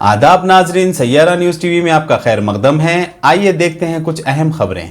आदाब नाजरीन, Saiyaara news TV में आपका खैर मकदम है। आइए देखते हैं कुछ अहम खबरें।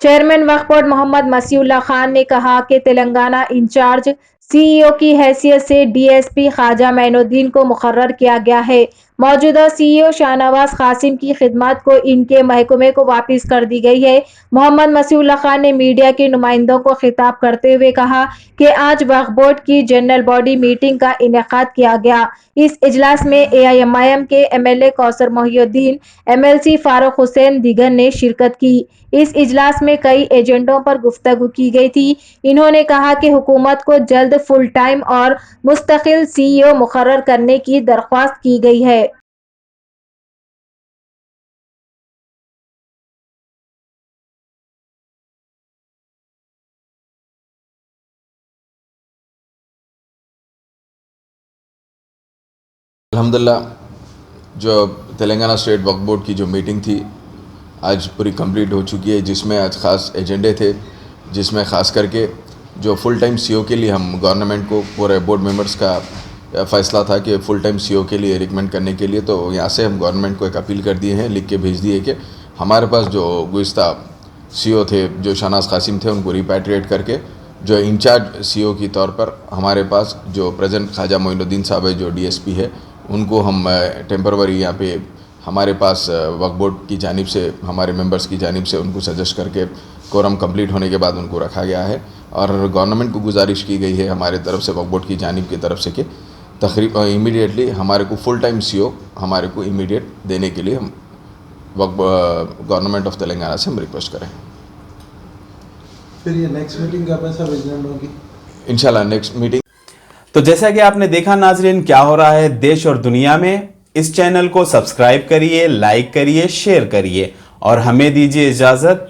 चेयरमैन वक्फ बोर्ड मोहम्मद मसीउल्लाह खान ने कहा कि तेलंगाना इंचार्ज सीईओ की हैसियत से डीएसपी ख्वाजा मोइनुद्दीन को मुकर्रर किया गया है। मौजूदा सीईओ शाहनवाज कासिम की खिदमत को इनके महकमे को वापस कर दी गई है। मोहम्मद मसीउल्लाह खान ने मीडिया के नुमाइंदों को खिताब करते हुए कहा कि आज वक्फ बोर्ड की जनरल बॉडी मीटिंग का इनेकाद किया गया। इस इजलास में एआईएमआईएम के एमएलए कौसर मोहिउद्दीन, एमएलसी फारूक हुसैन दीगर ने शिरकत की। इस इजलास में कई एजेंडों पर गुफ्तगू की गई थी। इन्होंने कहा कि हुकूमत को जल्द फुल टाइम और मुस्तकिल सीईओ मुकर्रर करने की दरख्वास्त की गई है। अल्हम्दुलिल्लाह जो तेलंगाना स्टेट वक्फ बोर्ड की जो मीटिंग थी आज पूरी कंप्लीट हो चुकी है, जिसमें आज ख़ास एजेंडे थे, जिसमें ख़ास करके जो फुल टाइम सीईओ के लिए हम गवर्नमेंट को पूरे बोर्ड मेंबर्स का फ़ैसला था कि फुल टाइम सीईओ के लिए रिकमेंड करने के लिए, तो यहाँ से हम गवर्नमेंट को एक अपील कर दिए हैं, लिख के भेज दिए कि हमारे पास जो गुज़िश्ता सीईओ थे जो शाहनवाज कासिम थे उनको रिपैट्रिएट करके जो इंचार्ज सीईओ की तौर पर हमारे पास जो प्रेजेंट ख्वाजा मोइनुद्दीन साहब है जो डीएसपी है उनको हम टेम्पररी यहाँ पे हमारे पास वक्फ बोर्ड की जानिब से हमारे मेंबर्स की जानिब से उनको सजेस्ट करके कोरम कंप्लीट होने के बाद उनको रखा गया है। और गवर्नमेंट को गुजारिश की गई है हमारे तरफ से वक्फ बोर्ड की जानिब की तरफ से कि इमीडिएटली हमारे को फुल टाइम सीईओ हमारे को इमीडिएट देने के लिए हम गवर्नमेंट ऑफ तेलंगाना से हम रिक्वेस्ट करें। फिर ये नेक्स्ट मीटिंग कब है सब एजेंडा होगी? इंशाल्लाह नेक्स्ट मीटिंग। तो जैसा कि आपने देखा नाजरीन, क्या हो रहा है देश और दुनिया में। इस चैनल को सब्सक्राइब करिए, लाइक करिए, शेयर करिए और हमें दीजिए इजाजत।